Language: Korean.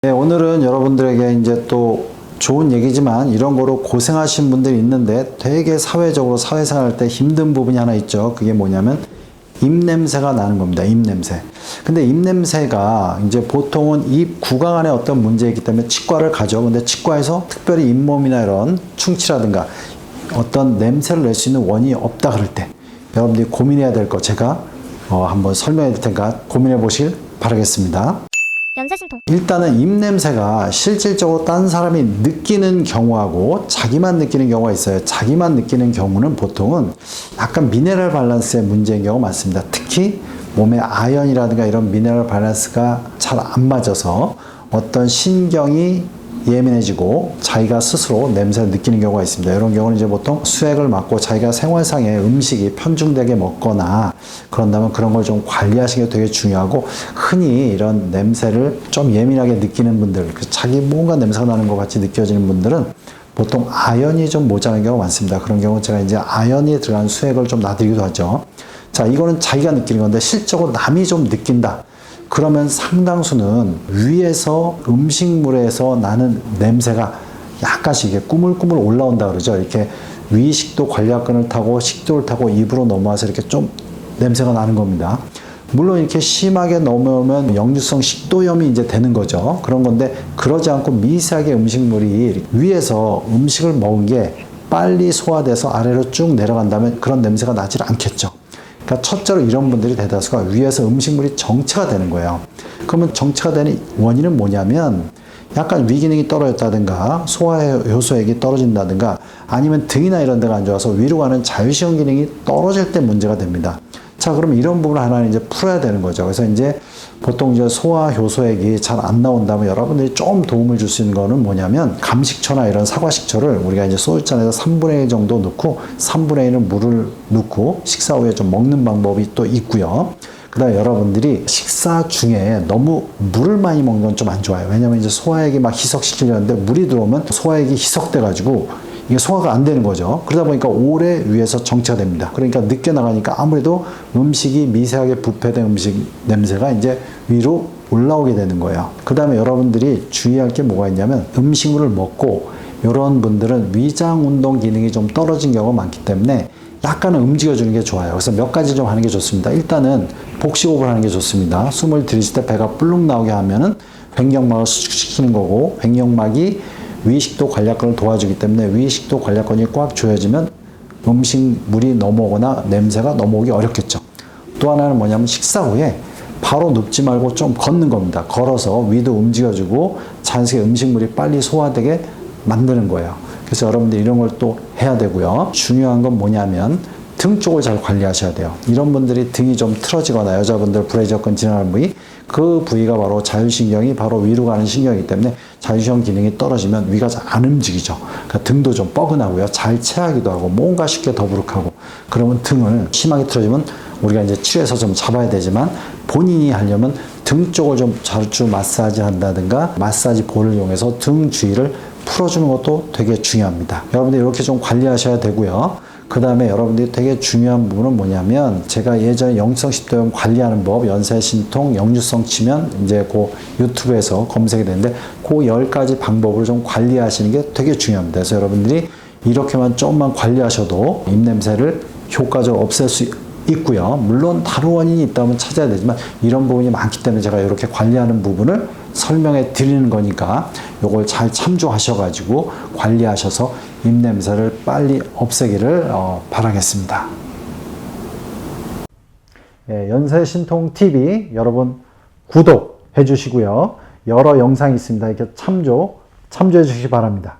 네, 오늘은 여러분들에게 이제 또 좋은 얘기지만 이런 거로 고생하신 분들이 있는데 되게 사회적으로 사회생활 할 때 힘든 부분이 하나 있죠. 그게 뭐냐면 입냄새가 나는 겁니다. 입냄새. 근데 입냄새가 이제 보통은 입 구강 안에 어떤 문제이기 때문에 치과를 가죠. 근데 치과에서 특별히 잇몸이나 이런 충치라든가 어떤 냄새를 낼 수 있는 원인이 없다 그럴 때 여러분들이 고민해야 될 거 제가 한번 설명해 드릴 테니까 고민해 보시길 바라겠습니다. 연쇄신통. 일단은 입냄새가 실질적으로 딴 사람이 느끼는 경우하고 자기만 느끼는 경우가 있어요. 자기만 느끼는 경우는 보통은 약간 미네랄 밸런스의 문제인 경우가 많습니다. 특히 몸에 아연이라든가 이런 미네랄 밸런스가 잘 안 맞아서 어떤 신경이 예민해지고 자기가 스스로 냄새를 느끼는 경우가 있습니다. 이런 경우는 이제 보통 수액을 맞고 자기가 생활상의 음식이 편중되게 먹거나 그런다면 그런 걸 좀 관리하시는 게 되게 중요하고, 흔히 이런 냄새를 좀 예민하게 느끼는 분들, 자기 뭔가 냄새가 나는 것 같이 느껴지는 분들은 보통 아연이 좀 모자란 경우가 많습니다. 그런 경우 제가 이제 아연이 들어간 수액을 좀 놔드리기도 하죠. 자, 이거는 자기가 느끼는 건데 실적으로 남이 좀 느낀다. 그러면 상당수는 위에서 음식물에서 나는 냄새가 약간씩 이게 꾸물꾸물 올라온다 그러죠. 이렇게 위식도 관략근을 타고 식도를 타고 입으로 넘어와서 이렇게 좀 냄새가 나는 겁니다. 물론 이렇게 심하게 넘어오면 역류성 식도염이 이제 되는 거죠. 그런 건데 그러지 않고 미세하게 음식물이 위에서 음식을 먹은 게 빨리 소화돼서 아래로 쭉 내려간다면 그런 냄새가 나질 않겠죠. 그러니까 첫째로 이런 분들이 대다수가 위에서 음식물이 정체가 되는 거예요. 그러면 정체가 되는 원인은 뭐냐면 약간 위기능이 떨어졌다든가 소화효소액이 떨어진다든가 아니면 등이나 이런 데가 안 좋아서 위로 가는 자율시험 기능이 떨어질 때 문제가 됩니다. 자, 그럼 이런 부분을 하나는 이제 풀어야 되는 거죠. 그래서 이제 보통 이제 소화효소액이 잘 안 나온다면 여러분들이 좀 도움을 줄 수 있는 거는 뭐냐면 감식초나 이런 사과식초를 우리가 이제 소주잔에서 3분의 1 정도 넣고 3분의 1은 물을 넣고 식사 후에 좀 먹는 방법이 또 있고요. 그 다음에 여러분들이 식사 중에 너무 물을 많이 먹는 건 좀 안 좋아요. 왜냐면 이제 소화액이 막 희석시키려는데 물이 들어오면 소화액이 희석돼가지고 이게 소화가 안 되는 거죠. 그러다 보니까 오래 위에서 정체가 됩니다. 그러니까 늦게 나가니까 아무래도 음식이 미세하게 부패된 음식 냄새가 이제 위로 올라오게 되는 거예요. 그 다음에 여러분들이 주의할 게 뭐가 있냐면 음식물을 먹고 이런 분들은 위장 운동 기능이 좀 떨어진 경우가 많기 때문에 약간은 움직여주는 게 좋아요. 그래서 몇 가지 좀 하는 게 좋습니다. 일단은 복식호흡을 하는 게 좋습니다. 숨을 들이실 때 배가 불룩 나오게 하면은 횡격막을 수축시키는 거고, 횡격막이 위식도 관략근을 도와주기 때문에 위식도 관략근이 꽉 조여지면 음식물이 넘어오거나 냄새가 넘어오기 어렵겠죠. 또 하나는 뭐냐면 식사 후에 바로 눕지 말고 좀 걷는 겁니다. 걸어서 위도 움직여주고 자연스럽게 음식물이 빨리 소화되게 만드는 거예요. 그래서 여러분들 이런 걸 또 해야 되고요. 중요한 건 뭐냐면 등 쪽을 잘 관리하셔야 돼요. 이런 분들이 등이 좀 틀어지거나 여자분들 브레이저근 지나는 부위, 그 부위가 바로 자율신경이 바로 위로 가는 신경이기 때문에 자율신경 기능이 떨어지면 위가 잘 안 움직이죠. 그러니까 등도 좀 뻐근하고요. 잘 체하기도 하고 뭔가 쉽게 더부룩하고, 그러면 등을 심하게 틀어지면 우리가 이제 치료해서 좀 잡아야 되지만 본인이 하려면 등 쪽을 좀 자주 마사지 한다든가 마사지 볼을 이용해서 등 주위를 풀어주는 것도 되게 중요합니다. 여러분들 이렇게 좀 관리하셔야 되고요. 그 다음에 여러분들이 되게 중요한 부분은 뭐냐면 제가 예전에 역류성 식도염 관리하는 법, 연쇄신통, 역류성 치면 이제 그 유튜브에서 검색이 되는데 그 10가지 방법을 좀 관리하시는 게 되게 중요합니다. 그래서 여러분들이 이렇게만 조금만 관리하셔도 입냄새를 효과적으로 없앨 수 있고요. 물론 다른 원인이 있다면 찾아야 되지만 이런 부분이 많기 때문에 제가 이렇게 관리하는 부분을 설명해 드리는 거니까 요걸 잘 참조하셔가지고 관리하셔서 입냄새를 빨리 없애기를 바라겠습니다. 예, 연쇄신통TV 여러분 구독해 주시고요. 여러 영상이 있습니다. 이렇게 참조해 주시기 바랍니다.